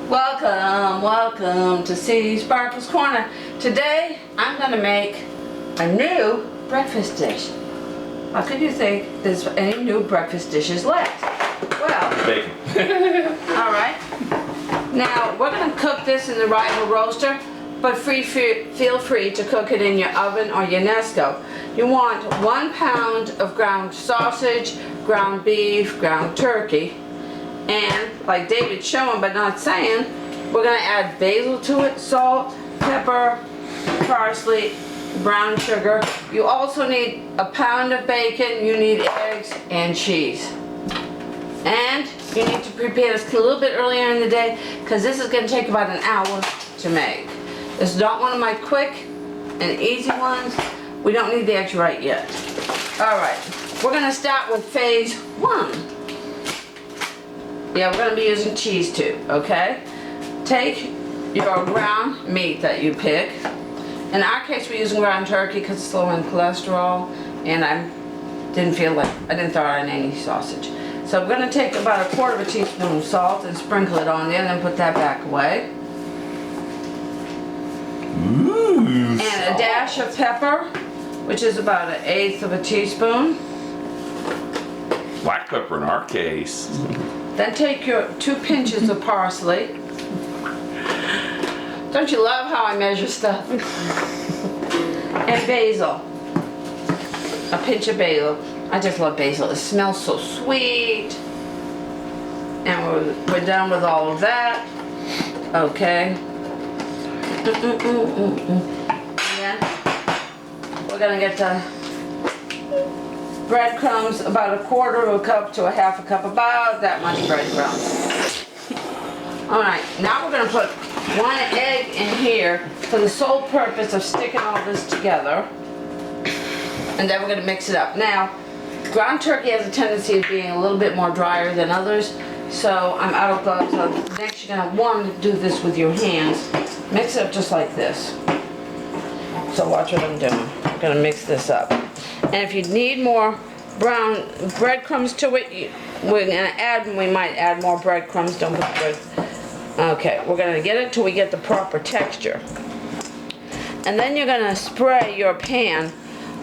Welcome to Sparkle's Corner. Today I'm going to make a new breakfast dish. How could you think there's any new breakfast dishes left? Well, bacon. Alright. Now we're going to cook this in the rival roaster, but feel free to cook it in your oven or your Nesco. You want 1 pound of ground sausage, ground beef, ground turkey, and like David's showing but not saying, we're going to add basil to it, salt, pepper, parsley, brown sugar. You also need a pound of bacon, you need eggs and cheese. And you need to prepare this a little bit earlier in the day because this is going to take about an hour to make. This is not one of my quick and easy ones. We don't need the eggs right yet. Alright, we're going to start with phase 1. Yeah, we're going to be using cheese too, okay? Take your ground meat that you pick. In our case, we're using ground turkey because it's low in cholesterol, and I didn't throw in any sausage. So we're going to take about 1/4 teaspoon of salt and sprinkle it on there, and then put that back away. Ooh, and a dash of pepper, which is about 1/8 teaspoon. Black pepper in our case. Then take your 2 pinches of parsley. Don't you love how I measure stuff? And basil. A pinch of basil. I just love basil. It smells so sweet. And we're done with all of that. Okay. And then we're gonna get the breadcrumbs, about 1/4 cup to 1/2 cup, about that much breadcrumbs. Alright, now we're gonna put 1 egg in here for the sole purpose of sticking all this together. And then we're gonna mix it up. Now, ground turkey has a tendency of being a little bit more drier than others, so I'm out of gloves. So next you're gonna want to do this with your hands. Mix it up just like this. So watch what I'm doing. I'm gonna mix this up. And if you need more brown breadcrumbs to it, we might add more breadcrumbs. Don't put bread. Okay, we're gonna get it till we get the proper texture. And then you're gonna spray your pan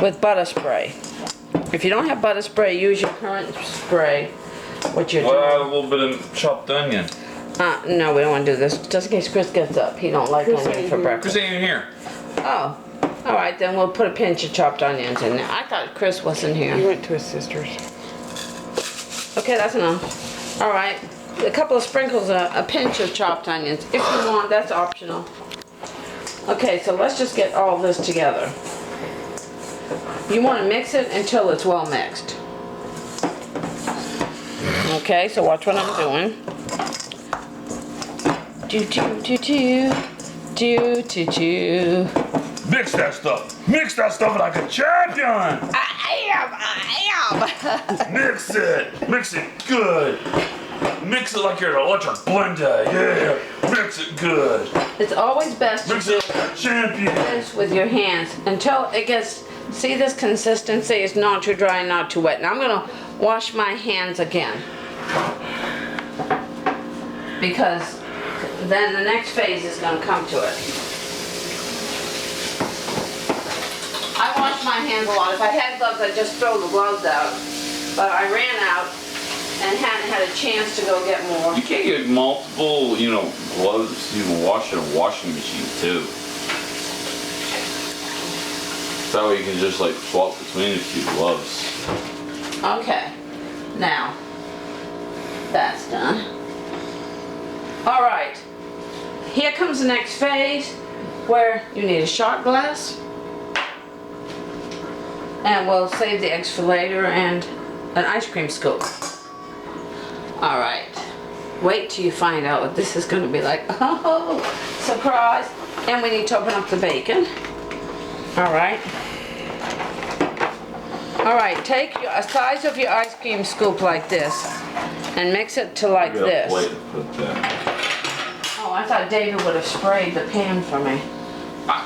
with butter spray. If you don't have butter spray, use your current spray. What you're doing. Well, a little bit of chopped onion. No, we don't want to do this. Just in case Chris gets up. He don't like onion for breakfast. Chris ain't in here. Oh. Alright, then we'll put a pinch of chopped onions in there. I thought Chris wasn't here. He went to his sister's. Okay, that's enough. Alright, a couple of sprinkles, a pinch of chopped onions. If you want, that's optional. Okay, so let's just get all this together. You want to mix it until it's well mixed. Okay, so watch what I'm doing. Do. Mix that stuff. Mix that stuff like a champion. I am. Mix it. Mix it good. Mix it like you're an electric blender. Yeah. Mix it good. It's always best to Mix do it like a champion. this with your hands until it gets, see this consistency? It's not too dry and not too wet. Now I'm going to wash my hands again. Because then the next phase is going to come to it. I wash my hands a lot. If I had gloves, I'd just throw the gloves out. But I ran out and hadn't had a chance to go get more. You can't get multiple, gloves. You can wash in a washing machine too. That way you can just swap between the 2 gloves. Okay, now that's done. All right, here comes the next phase where you need a shot glass. And we'll save the eggs for later, and an ice cream scoop. Alright, wait till you find out what this is going to be like. Oh, surprise. And we need to open up the bacon. Alright. Alright, take a size of your ice cream scoop like this and mix it to like this. Oh, I thought David would have sprayed the pan for me.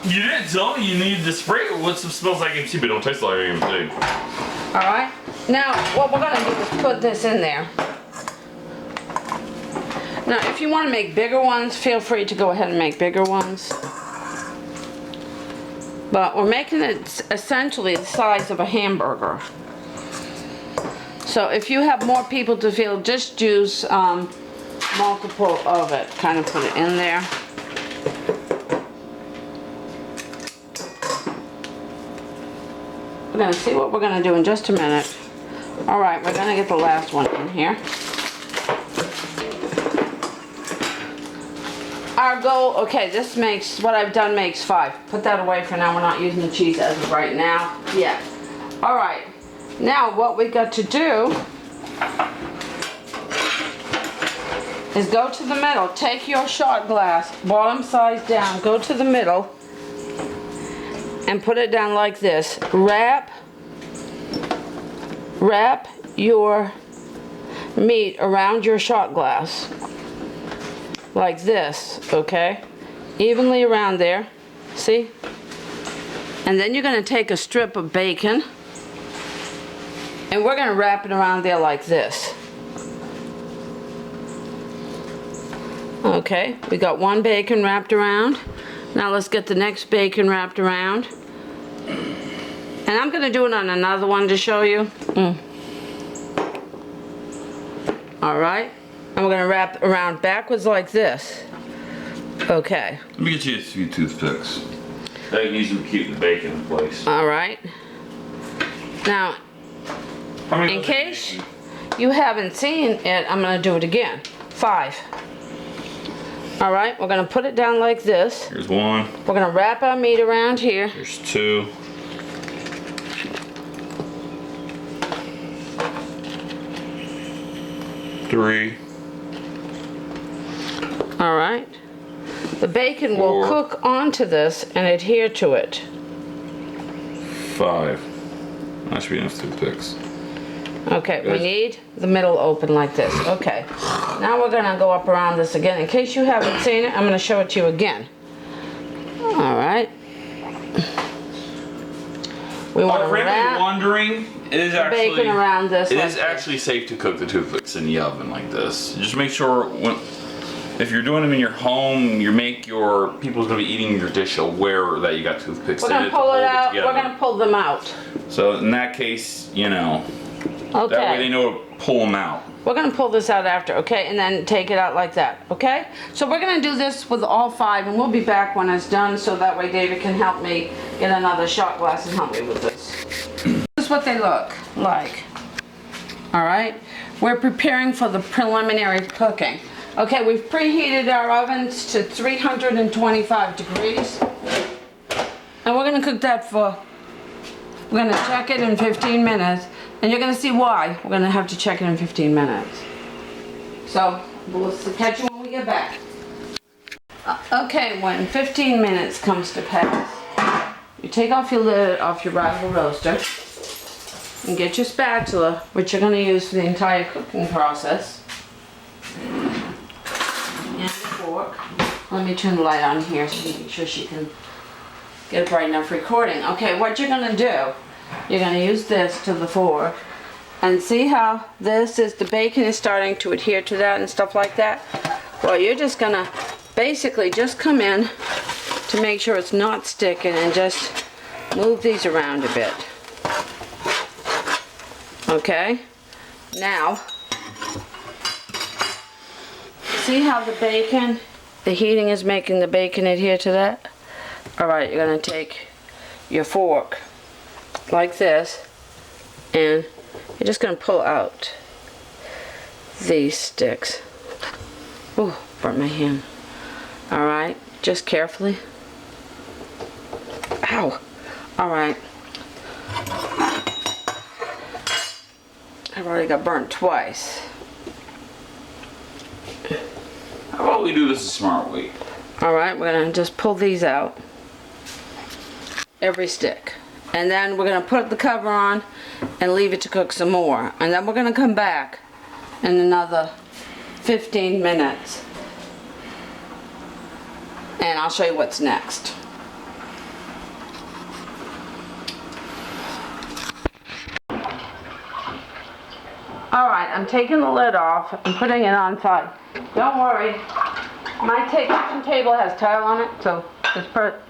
You didn't tell me you needed to spray it with some smells like AMC, but don't taste like AMC. Alright, now what we're going to do is put this in there. Now, if you want to make bigger ones, feel free to go ahead and make bigger ones. But we're making it essentially the size of a hamburger. So if you have more people to fill, just use multiple of it. Kind of put it in there. We're going to see what we're going to do in just a minute. Alright, we're going to get the last one in here. Our goal, okay, this makes, what I've done makes 5. Put that away for now. We're not using the cheese as of right now. Yeah. Alright, now what we got to do is go to the middle. Take your shot glass, bottom side down, go to the middle, and put it down like this. Wrap your meat around your shot glass. Like this, okay? Evenly around there, see? And then you're gonna take a strip of bacon and we're gonna wrap it around there like this. Okay, we got one bacon wrapped around. Now let's get the next bacon wrapped around. And I'm gonna do it on another one to show you. All right. And we're going to wrap around backwards like this. Okay. Let me get you a few toothpicks. That can easily keep the bacon in place. Alright. Now, in case you haven't seen it, I'm going to do it again. 5. Alright, we're going to put it down like this. Here's 1. We're going to wrap our meat around here. Here's 2. Three. Alright. The bacon will cook onto this and adhere to it. 5. That should be enough toothpicks. Okay, we need the middle open like this. Okay. Now we're going to go up around this again. In case you haven't seen it, I'm going to show it to you again. Alright. We want to wrap wondering, it is actually bacon around this. It is actually safe to cook the toothpicks in the oven like this. Just make sure if you're doing them in your home, people's gonna be eating your dish aware that you got toothpicks in it. We're gonna pull it out. We're gonna pull them out. So in that case, you know, okay. That way they know to pull them out. We're gonna pull this out after, okay, and then take it out like that, okay? So we're gonna do this with all 5, and we'll be back when it's done, so that way David can help me get another shot glass and help me with this. This is what they look like. All right, we're preparing for the preliminary cooking. Okay, we've preheated our ovens to 325 degrees. And we're gonna cook that we're gonna check it in 15 minutes. And you're gonna see why we're gonna have to check it in 15 minutes. So, we'll catch you when we get back. Okay, when 15 minutes comes to pass, you take off your lid off your rival roaster and get your spatula, which you're gonna use for the entire cooking process. And the fork. Let me turn the light on here so make sure she can get a bright enough recording. Okay, what you're gonna do, you're gonna use this to the fork and see how the bacon is starting to adhere to that and stuff like that. Well, you're just gonna basically just come in to make sure it's not sticking and just move these around a bit. Okay, now see how the heating is making the bacon adhere to that? Alright, you're going to take your fork like this and you're just going to pull out these sticks. Ooh, burnt my hand. Alright, just carefully. Ow! Alright. I've already got burnt twice. How about we do this a smart way? Alright, we're going to just pull these out. Every stick. And then we're going to put the cover on and leave it to cook some more. And then we're going to come back in another 15 minutes. And I'll show you what's next. All right, I'm taking the lid off and putting it on side. Don't worry, my kitchen table has tile on it, so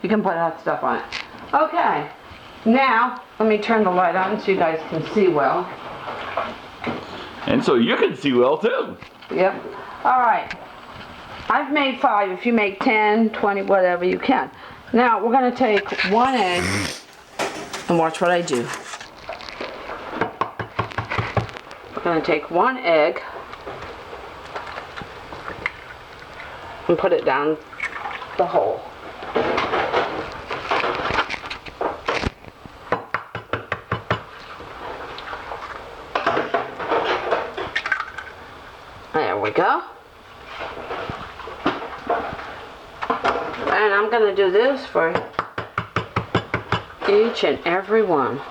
you can put hot stuff on it. Okay, now let me turn the light on so you guys can see well. And so you can see well too. Yep. All right, I've made 5. If you make 10, 20, whatever you can. Now we're gonna take 1 egg and watch what I do. We're going to take 1 egg and put it down the hole. There we go. And I'm going to do this for each and every one.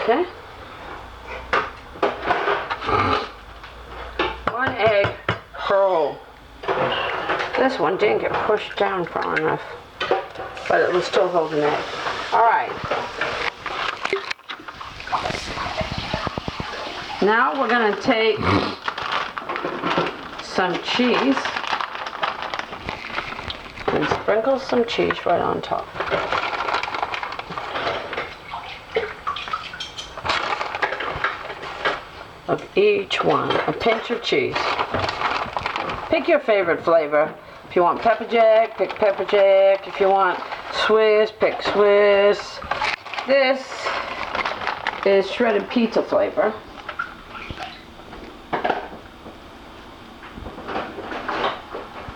Okay. 1 egg per hole. This one didn't get pushed down far enough, but it will still hold an egg. All right. Now we're going to take some cheese and sprinkle some cheese right on top. Of each one, a pinch of cheese. Pick your favorite flavor. If you want pepper jack, pick pepper jack. If you want Swiss, pick Swiss. This is shredded pizza flavor.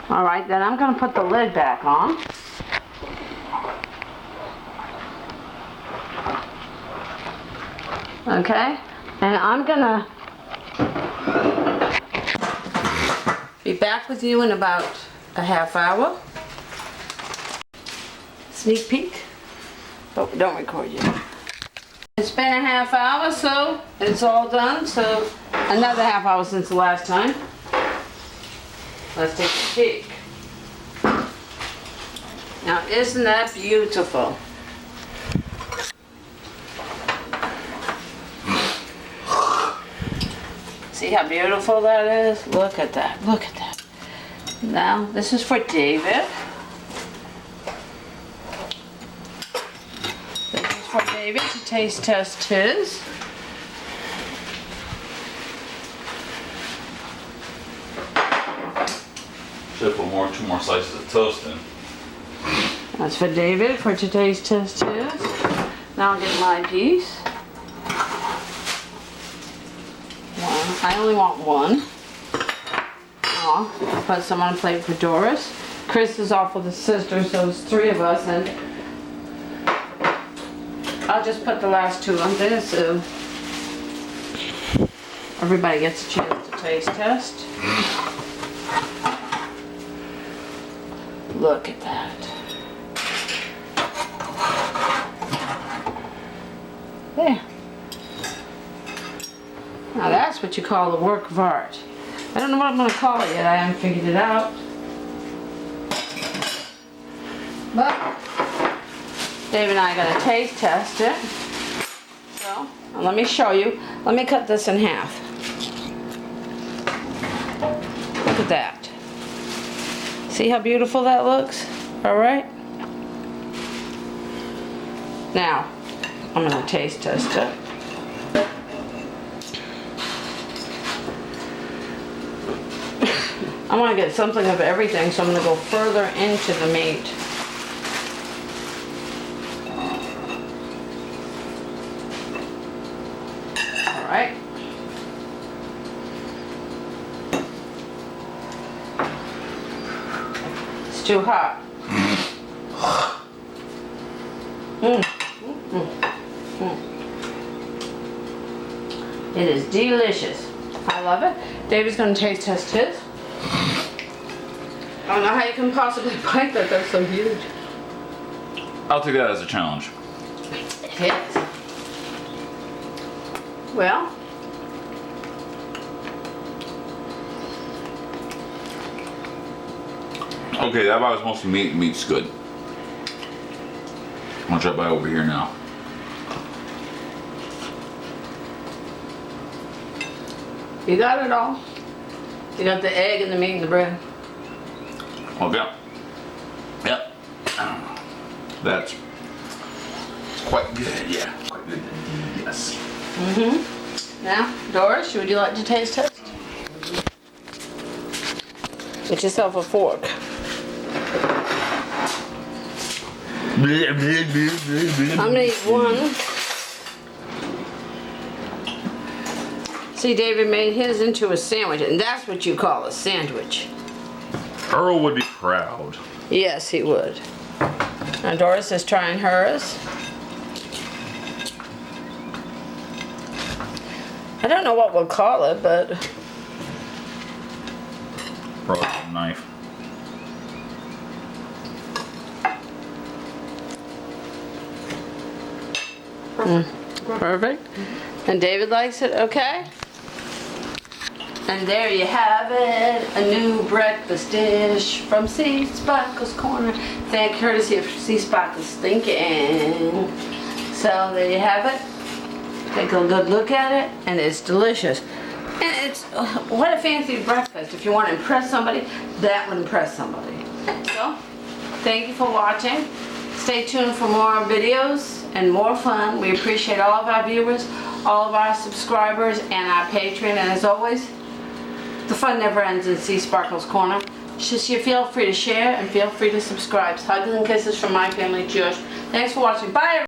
All right, then I'm going to put the lid back on. Okay, and I'm going to be back with you in about a half hour. Sneak peek. Oh, don't record yet. It's been a half hour, so it's all done. So another half hour since the last time. Let's take a peek. Now, isn't that beautiful? See how beautiful that is? Look at that, look at that. Now, this is for David. This is for David to taste test his. Should put 2 more slices of toast in. That's for David for to taste test his. Now I'll get my piece. I only want 1. I'll put some on a plate for Doris. Chris is off with his sister, so it's 3 of us, and I'll just put the last 2 on there so everybody gets a chance to taste test. Look at that. There. Now that's what you call a work of art. I don't know what I'm going to call it yet. I haven't figured it out. But Dave and I are going to taste test it. So, let me show you. Let me cut this in half. Look at that. See how beautiful that looks? All right. Now, I'm going to taste test it. I want to get something of everything, so I'm going to go further into the meat. All right. It's too hot. It is delicious. I love it. David's going to taste test his. I don't know how you can possibly bite that. That's so huge. I'll take that as a challenge. It is. Well, Okay, that was mostly meat. Meat's good. I'll try by over here now. You got it all. You got the egg and the meat and the bread. Okay. Yep. That's quite good. Yeah, quite good. Yes. Now, Doris, would you like to taste test? Get yourself a fork. I'm gonna eat one. See, David made his into a sandwich, and that's what you call a sandwich. Earl would be proud. Yes, he would. Now Doris is trying hers. I don't know what we'll call it, but Probably a knife. perfect. And David likes it, okay? And there you have it, a new breakfast dish from Seasparkle's Corner. Thank courtesy of Seasparkle's Thinking. So there you have it. Take a good look at it, and it's delicious. And it's, what a fancy breakfast. If you want to impress somebody, that would impress somebody. So, thank you for watching. Stay tuned for more videos and more fun. We appreciate all of our viewers, all of our subscribers, and our Patreon. And as always, the fun never ends in Seasparkle's Corner. Just you feel free to share and feel free to subscribe. Hugs and kisses from my family, Josh. Thanks for watching. Bye, everybody.